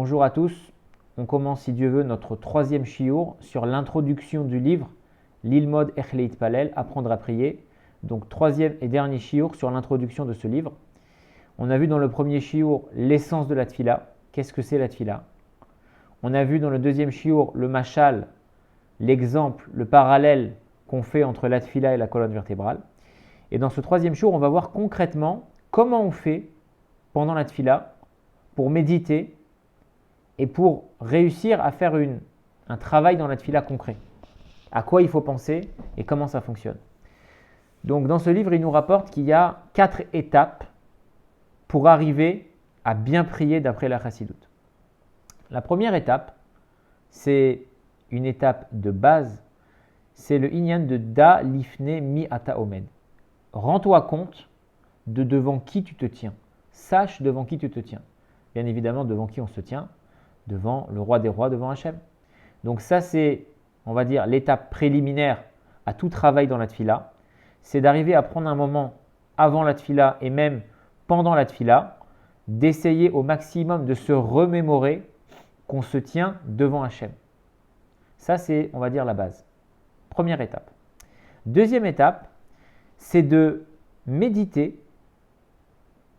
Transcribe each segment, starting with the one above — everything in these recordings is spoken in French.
Bonjour à tous, on commence si Dieu veut notre troisième shiur sur l'introduction du livre L'Ilmod Echleit Palel, apprendre à prier. Donc troisième et dernier shiur sur l'introduction de ce livre. On a vu dans le premier shiur l'essence de la tfila, qu'est-ce que c'est la tfila. On a vu dans le deuxième shiur le mashal, l'exemple, le parallèle qu'on fait entre la tfila et la colonne vertébrale. Et dans ce troisième shiur, on va voir concrètement comment on fait pendant la tfila pour méditer et pour réussir à faire un travail dans la tfila concret. À quoi il faut penser et comment ça fonctionne. Donc dans ce livre, il nous rapporte qu'il y a 4 étapes pour arriver à bien prier d'après la chassidoute. La première étape, c'est une étape de base, c'est le inyan de Da Lifne Mi Ata Omed. Rends-toi compte de devant qui tu te tiens. Sache devant qui tu te tiens. Bien évidemment, devant qui on se tient, devant le roi des rois, devant Hachem. Donc ça, c'est, on va dire, l'étape préliminaire à tout travail dans la tfila. C'est d'arriver à prendre un moment avant la tfila et même pendant la tfila, d'essayer au maximum de se remémorer qu'on se tient devant Hachem. Ça, c'est, on va dire, la base. Première étape. Deuxième étape, c'est de méditer,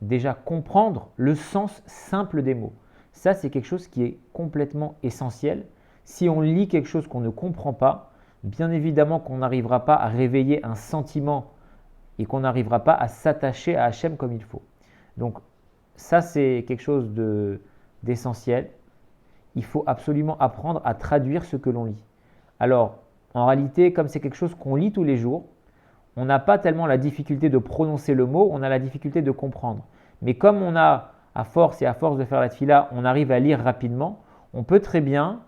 déjà comprendre le sens simple des mots. Ça, c'est quelque chose qui est complètement essentiel. Si on lit quelque chose qu'on ne comprend pas, bien évidemment qu'on n'arrivera pas à réveiller un sentiment et qu'on n'arrivera pas à s'attacher à Hachem comme il faut. Donc, ça, c'est quelque chose d'essentiel. Il faut absolument apprendre à traduire ce que l'on lit. Alors, en réalité, comme c'est quelque chose qu'on lit tous les jours, on n'a pas tellement la difficulté de prononcer le mot, on a la difficulté de comprendre. Mais comme on a, à force de faire la tfila, on arrive à lire rapidement, on peut très bien,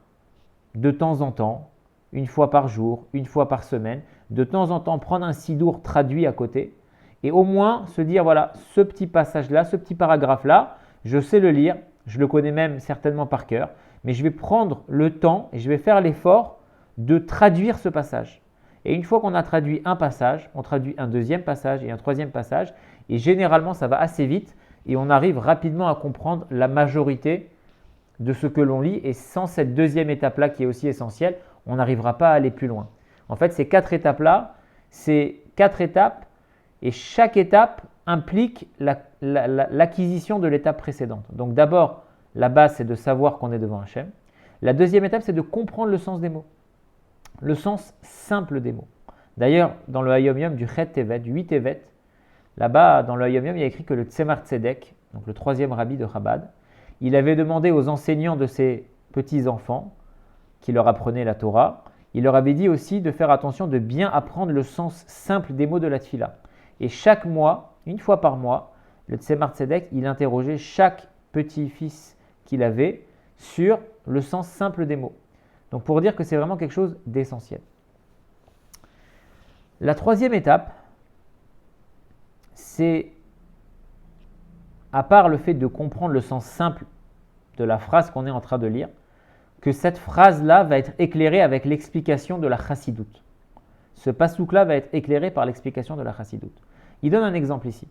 de temps en temps, une fois par jour, une fois par semaine, de temps en temps prendre un sidour traduit à côté et au moins se dire, voilà, ce petit passage-là, ce petit paragraphe-là, je sais le lire, je le connais même certainement par cœur, mais je vais prendre le temps et je vais faire l'effort de traduire ce passage. Et une fois qu'on a traduit un passage, on traduit un deuxième passage et un troisième passage. Et généralement, ça va assez vite et on arrive rapidement à comprendre la majorité de ce que l'on lit. Et sans cette deuxième étape-là qui est aussi essentielle, on n'arrivera pas à aller plus loin. En fait, ces 4 étapes-là, c'est 4 étapes et chaque étape implique l'acquisition de l'étape précédente. Donc d'abord, la base, c'est de savoir qu'on est devant Hachem. La deuxième étape, c'est de comprendre le sens des mots. Le sens simple des mots. D'ailleurs, dans le Hayom Yom du Chet Tevet, du 8 Tevet, là-bas, dans le Hayom Yom, il y a écrit que le Tzemar Tzedek, donc le 3e rabbi de Chabad, il avait demandé aux enseignants de ses petits-enfants qui leur apprenaient la Torah, il leur avait dit aussi de faire attention de bien apprendre le sens simple des mots de la tfila. Et chaque mois, une fois par mois, le Tzemar Tzedek, il interrogeait chaque petit-fils qu'il avait sur le sens simple des mots. Donc pour dire que c'est vraiment quelque chose d'essentiel. La troisième étape, c'est, à part le fait de comprendre le sens simple de la phrase qu'on est en train de lire, que cette phrase-là va être éclairée avec l'explication de la chassidoute. Ce pasouk-là va être éclairé par l'explication de la chassidoute. Il donne un exemple ici.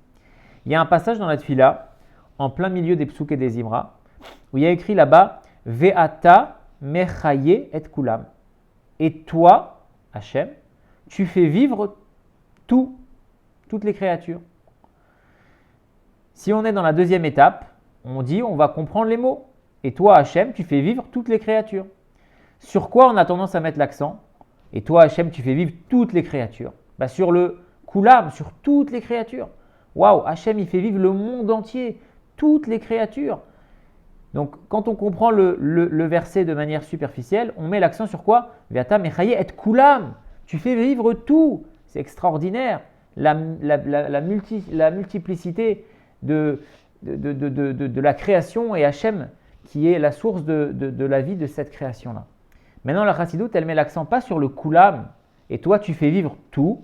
Il y a un passage dans la tfila, en plein milieu des psouk et des imra, où il y a écrit là-bas « Ve'ata mechaye et kulam ». Et toi, Hachem, tu fais vivre toutes les créatures. Si on est dans la deuxième étape, on dit on va comprendre les mots. Et toi, Hachem, tu fais vivre toutes les créatures. Sur quoi on a tendance à mettre l'accent? Et toi, Hachem, tu fais vivre toutes les créatures. Sur le kulam, sur toutes les créatures. Waouh, Hachem, il fait vivre le monde entier, toutes les créatures. Donc, quand on comprend le verset de manière superficielle, on met l'accent sur quoi? Ve'ata mechaye et kulam. Tu fais vivre tout. C'est extraordinaire. La multiplicité de la création et Hachem qui est la source de la vie de cette création-là. Maintenant, la chassidoute, elle met l'accent pas sur le kulam et toi, tu fais vivre tout.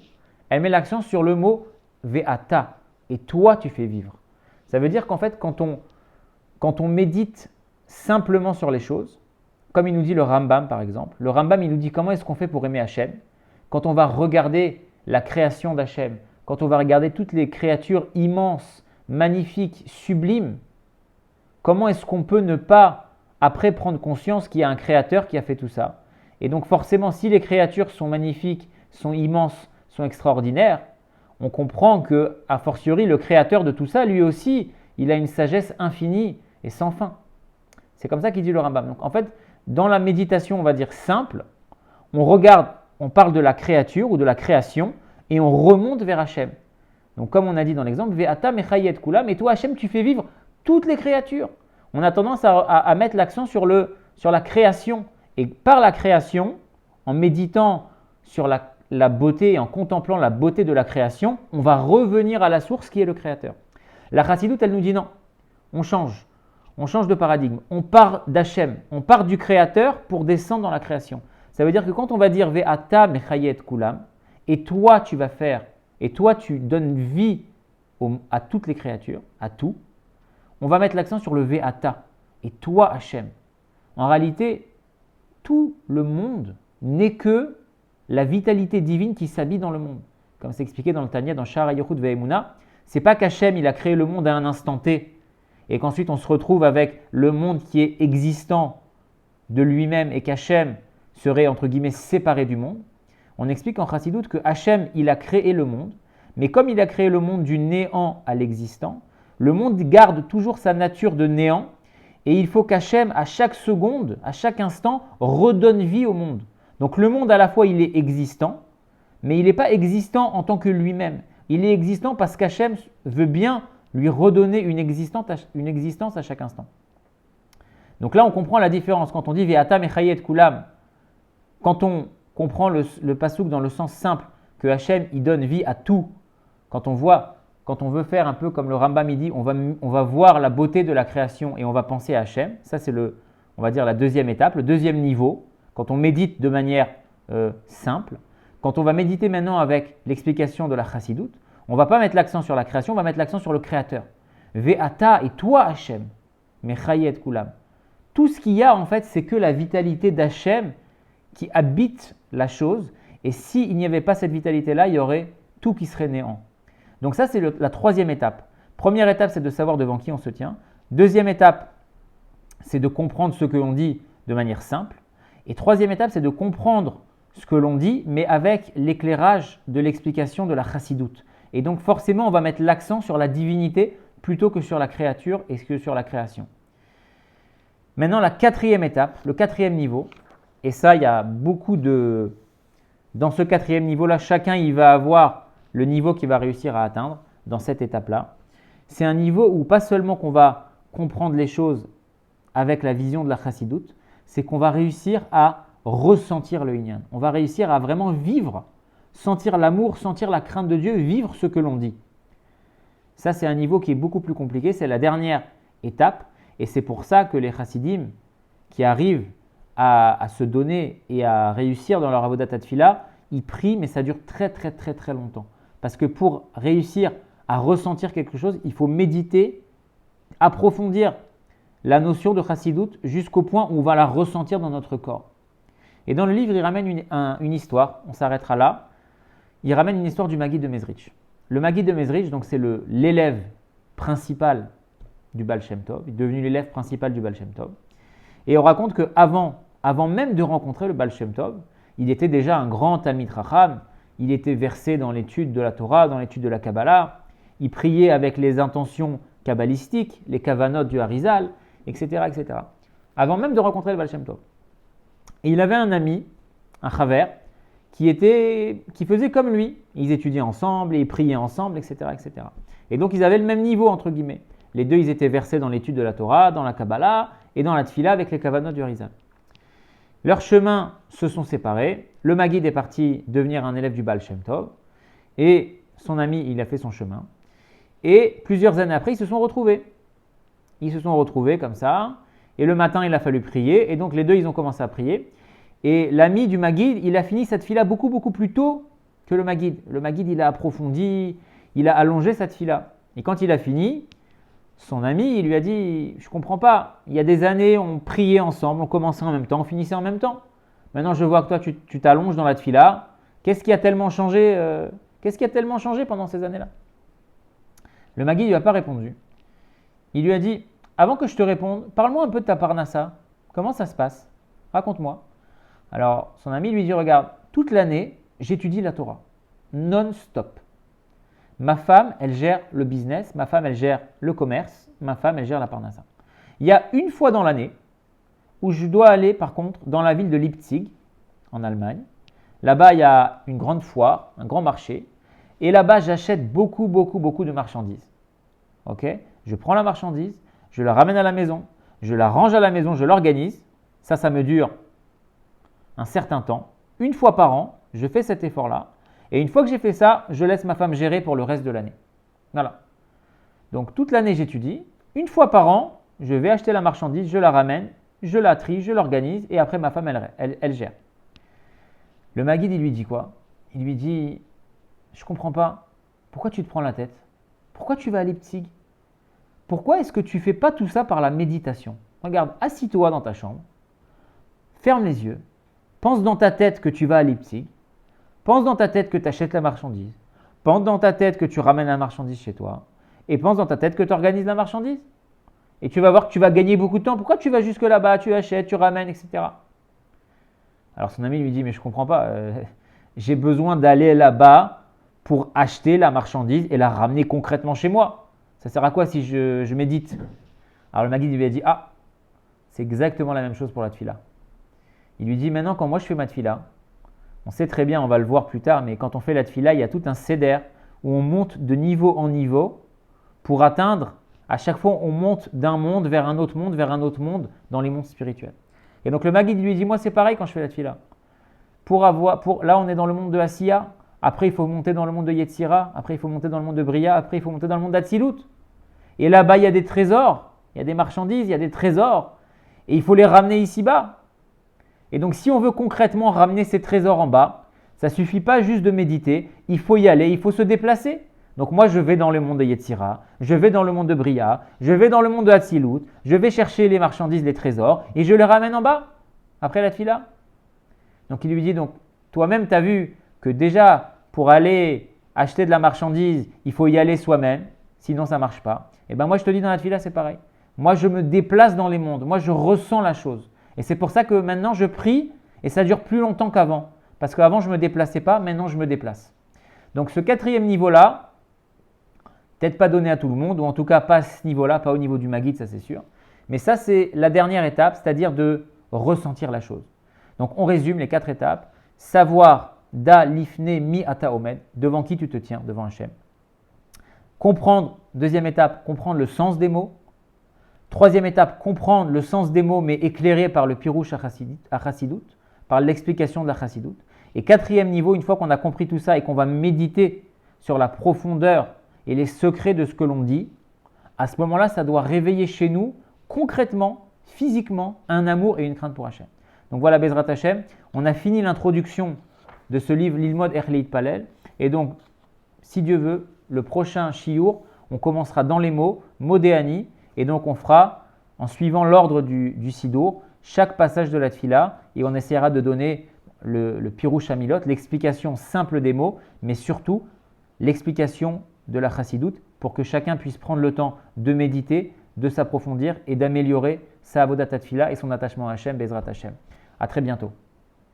Elle met l'accent sur le mot ve'ata et toi, tu fais vivre. Ça veut dire qu'en fait, quand on médite simplement sur les choses, comme il nous dit le Rambam par exemple, le Rambam il nous dit comment est-ce qu'on fait pour aimer Hachem. Quand on va regarder la création d'Hachem, quand on va regarder toutes les créatures immenses, magnifiques, sublimes, comment est-ce qu'on peut ne pas après prendre conscience qu'il y a un créateur qui a fait tout ça. Et donc forcément, si les créatures sont magnifiques, sont immenses, sont extraordinaires, on comprend que, a fortiori, le créateur de tout ça, lui aussi, il a une sagesse infinie et sans fin. C'est comme ça qu'il dit le Rambam. Donc en fait, dans la méditation, on va dire simple, on regarde, on parle de la créature ou de la création et on remonte vers Hachem. Donc comme on a dit dans l'exemple, Ve'ata mechayet kulam, et toi Hachem, tu fais vivre toutes les créatures. On a tendance à mettre l'accent sur la création. Et par la création, en méditant sur la beauté et en contemplant la beauté de la création, on va revenir à la source qui est le créateur. La Chassidoute, elle nous dit non, on change de paradigme. On part d'Hachem, on part du créateur pour descendre dans la création. Ça veut dire que quand on va dire Ve'ata mechayet kulam, et toi tu vas faire, et toi tu donnes vie à toutes les créatures, à tout, on va mettre l'accent sur le Ve'ata, et toi Hachem. En réalité, tout le monde n'est que la vitalité divine qui s'habille dans le monde. Comme c'est expliqué dans le Tanya, dans Sha'ar HaYichud Ve'emuna, c'est pas qu'Hachem il a créé le monde à un instant T, et qu'ensuite on se retrouve avec le monde qui est existant de lui-même et qu'Hachem serait entre guillemets séparé du monde. On explique en Chassidoute que Hachem il a créé le monde, mais comme il a créé le monde du néant à l'existant, le monde garde toujours sa nature de néant et il faut qu'Hachem à chaque seconde, à chaque instant, redonne vie au monde. Donc le monde à la fois il est existant, mais il n'est pas existant en tant que lui-même. Il est existant parce qu'Hachem veut bien lui redonner une existence à chaque instant. Donc là, on comprend la différence. Quand on dit Ve'ata mechayet kulam, quand on comprend le pasouk dans le sens simple que Hachem il donne vie à tout, quand on veut faire un peu comme le Rambam il dit, on va voir la beauté de la création et on va penser à Hachem. Ça, c'est on va dire la deuxième étape, le deuxième niveau, quand on médite de manière simple. Quand on va méditer maintenant avec l'explication de la Chassidoute, on ne va pas mettre l'accent sur la création, on va mettre l'accent sur le créateur. Ve'ata, et toi Hachem, mechayet kulam. Tout ce qu'il y a en fait, c'est que la vitalité d'Hachem qui habite la chose. Et s'il n'y avait pas cette vitalité-là, il y aurait tout qui serait néant. Donc ça, c'est la troisième étape. Première étape, c'est de savoir devant qui on se tient. Deuxième étape, c'est de comprendre ce que l'on dit de manière simple. Et troisième étape, c'est de comprendre ce que l'on dit, mais avec l'éclairage de l'explication de la Chassidoute. Et donc forcément, on va mettre l'accent sur la divinité plutôt que sur la créature et que sur la création. Maintenant, la quatrième étape, le quatrième niveau, et ça, il y a beaucoup de… Dans ce quatrième niveau-là, chacun il va avoir le niveau qu'il va réussir à atteindre dans cette étape-là. C'est un niveau où pas seulement qu'on va comprendre les choses avec la vision de la Chassidoute, c'est qu'on va réussir à ressentir le Inyan. On va réussir à vraiment vivre, sentir l'amour, sentir la crainte de Dieu, vivre ce que l'on dit. Ça, c'est un niveau qui est beaucoup plus compliqué, c'est la dernière étape. Et c'est pour ça que les chassidim qui arrivent à se donner et à réussir dans leur avodat tefila, ils prient, mais ça dure très très très très longtemps. Parce que pour réussir à ressentir quelque chose, il faut méditer, approfondir la notion de chassidoute jusqu'au point où on va la ressentir dans notre corps. Et dans le livre, il ramène une histoire, on s'arrêtera là. Il ramène une histoire du Maguid de Mezrich. Le Maguid de Mezrich, donc c'est l'élève principal du Baal Shem Tov, il est devenu l'élève principal du Baal Shem Tov. Et on raconte qu'avant même de rencontrer le Baal Shem Tov, il était déjà un grand Talmid Chacham, il était versé dans l'étude de la Torah, dans l'étude de la Kabbalah, il priait avec les intentions kabbalistiques, les kavanot du Harizal, etc., etc. Avant même de rencontrer le Baal Shem Tov. Et il avait un ami, un chaver, qui faisait comme lui. Ils étudiaient ensemble, et ils priaient ensemble, etc., etc. Et donc ils avaient le même niveau, entre guillemets. Les deux, ils étaient versés dans l'étude de la Torah, dans la Kabbalah et dans la Tfila avec les kavanot du Harizal. Leurs chemins se sont séparés. Le Maguid est parti devenir un élève du Baal Shem Tov. Et son ami, il a fait son chemin. Et plusieurs années après, ils se sont retrouvés. Ils se sont retrouvés comme ça. Et le matin, il a fallu prier. Et donc, les deux, ils ont commencé à prier. Et l'ami du Maguid, il a fini cette fila beaucoup, beaucoup plus tôt que le Maguid. Le Maguid, il a approfondi, il a allongé cette fila. Et quand il a fini, son ami, il lui a dit « Je ne comprends pas, il y a des années, on priait ensemble, on commençait en même temps, on finissait en même temps. Maintenant, je vois que toi, tu t'allonges dans la tfila. Qu'est-ce qui a tellement changé pendant ces années-là » Le Maguid ne lui a pas répondu. Il lui a dit « Avant que je te réponde, parle-moi un peu de ta parnassa. comment ça se passe? Raconte-moi. Alors, son ami lui dit, regarde, toute l'année, j'étudie la Torah, non-stop. Ma femme, elle gère le business, ma femme, elle gère le commerce, ma femme, elle gère la parnassa. Il y a une fois dans l'année où je dois aller, par contre, dans la ville de Leipzig, en Allemagne. Là-bas, il y a une grande foire, un grand marché. Et là-bas, j'achète beaucoup de marchandises. Ok? Je prends la marchandise, je la ramène à la maison, je la range à la maison, je l'organise. Ça me dure un certain temps. Une fois par an, je fais cet effort-là. Et une fois que j'ai fait ça, je laisse ma femme gérer pour le reste de l'année. Voilà. Donc toute l'année, j'étudie. Une fois par an, je vais acheter la marchandise, je la ramène, je la trie, je l'organise et après ma femme, elle gère. Le Maguide, il lui dit quoi? Il lui dit, je ne comprends pas. Pourquoi tu te prends la tête? Pourquoi tu vas à Leipzig? Pourquoi est-ce que tu ne fais pas tout ça par la méditation? Regarde, assis-toi dans ta chambre, ferme les yeux, pense dans ta tête que tu vas à Leipzig, pense dans ta tête que tu achètes la marchandise, pense dans ta tête que tu ramènes la marchandise chez toi, et pense dans ta tête que tu organises la marchandise. Et tu vas voir que tu vas gagner beaucoup de temps. Pourquoi tu vas jusque là-bas, tu achètes, tu ramènes, etc. Alors son ami lui dit, mais je ne comprends pas, j'ai besoin d'aller là-bas pour acheter la marchandise et la ramener concrètement chez moi. Ça sert à quoi si je médite? Alors le Maguide lui a dit, ah, c'est exactement la même chose pour la tefila. Il lui dit, maintenant quand moi je fais ma tefila, on sait très bien, on va le voir plus tard, mais quand on fait la tefila, il y a tout un seder où on monte de niveau en niveau pour atteindre, à chaque fois on monte d'un monde vers un autre monde dans les mondes spirituels. Et donc le Maguide lui dit, moi c'est pareil quand je fais la tefila. Là on est dans le monde de Asiya, après il faut monter dans le monde de Yetzira, après il faut monter dans le monde de Bria, après il faut monter dans le monde d'Atsilut. Et là-bas il y a des trésors, il y a des marchandises, il y a des trésors, et il faut les ramener ici-bas. Et donc si on veut concrètement ramener ces trésors en bas, ça ne suffit pas juste de méditer, il faut y aller, il faut se déplacer. Donc moi je vais dans le monde de Yetzira, je vais dans le monde de Bria, je vais dans le monde de Hatzilut, je vais chercher les marchandises, les trésors, et je les ramène en bas, après la tefila. Donc il lui dit, donc toi-même tu as vu que déjà pour aller acheter de la marchandise, il faut y aller soi-même, sinon ça ne marche pas. Et bien moi je te dis dans la tefila c'est pareil. Moi je me déplace dans les mondes, moi je ressens la chose. Et c'est pour ça que maintenant je prie et ça dure plus longtemps qu'avant. Parce qu'avant je ne me déplaçais pas, maintenant je me déplace. Donc ce quatrième niveau-là, peut-être pas donné à tout le monde, ou en tout cas pas à ce niveau-là, pas au niveau du Maguide, ça c'est sûr. Mais ça c'est la dernière étape, c'est-à-dire de ressentir la chose. Donc on résume les 4 étapes. Savoir da lifne mi ata omed, devant qui tu te tiens, devant Hachem. Comprendre, deuxième étape, comprendre le sens des mots. Troisième étape, comprendre le sens des mots mais éclairé par le pirouche à Chassidut, par l'explication de la Chassidut. Et quatrième niveau, une fois qu'on a compris tout ça et qu'on va méditer sur la profondeur et les secrets de ce que l'on dit, à ce moment-là, ça doit réveiller chez nous concrètement, physiquement, un amour et une crainte pour Hachem. Donc voilà, Bezrat Hachem, on a fini l'introduction de ce livre Lilmod Echleit Palel. Et donc, si Dieu veut, le prochain Shiur, on commencera dans les mots, Modéani. Et donc on fera, en suivant l'ordre du Sidour, chaque passage de la Tfila et on essaiera de donner le Pirouche Hamilot, l'explication simple des mots, mais surtout l'explication de la Chassidut pour que chacun puisse prendre le temps de méditer, de s'approfondir et d'améliorer sa Avodat Tfila et son attachement à Hachem, Bezrat Hachem. À très bientôt.